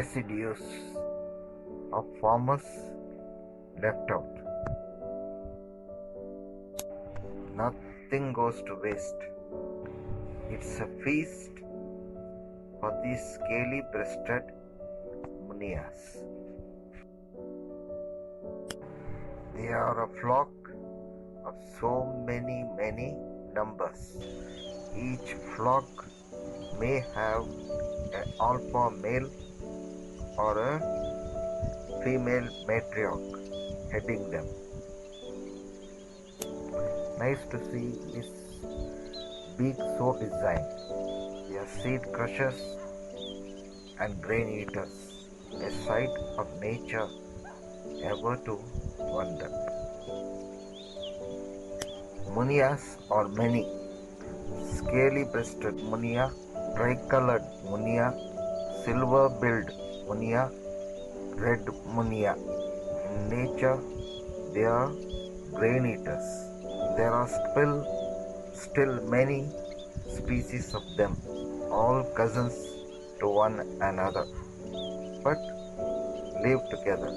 residues of farmers left out. Nothing goes to waste. It's a feast for these scaly breasted Muniyas. They are a flock of so many numbers. Each flock may have an alpha male or a female matriarch heading them. Nice to see this beak so designed. They are seed crushers and grain eaters, a sight of nature ever to wonder. Muniyas are many. Scaly-breasted Muniya, tricolored Muniya, silver-billed Muniya, red Muniya. In nature, they are grain eaters. There are still many species of them, all cousins to one another, but live together.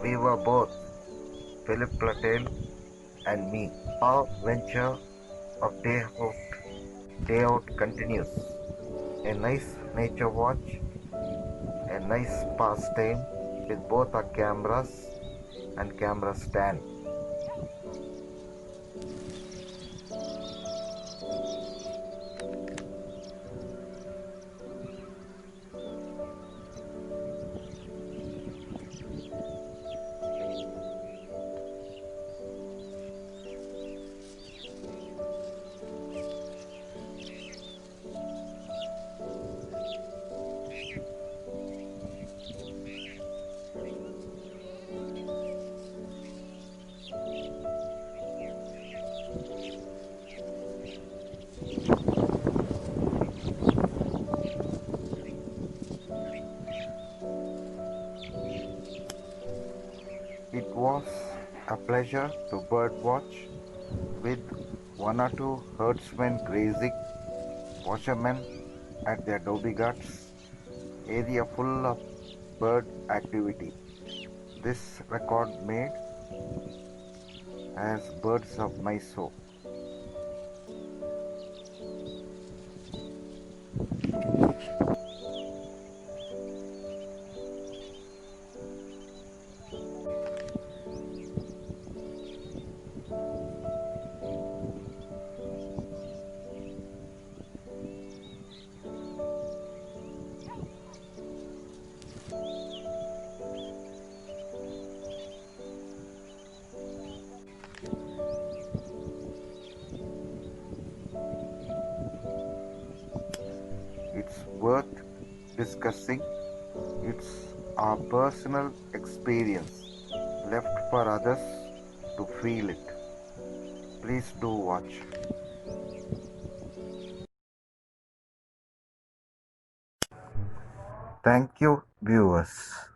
We were both, Philip Platel and me. Our venture of day out continues. A nice nature watch, a nice pastime with both our cameras and camera stand. It was a pleasure to birdwatch with one or two herdsmen grazing, washermen at their adobe guts, area full of bird activity. This record made as birds of Mysore. It's worth discussing. It's our personal experience left for others to feel it. Please do watch. Thank you, viewers.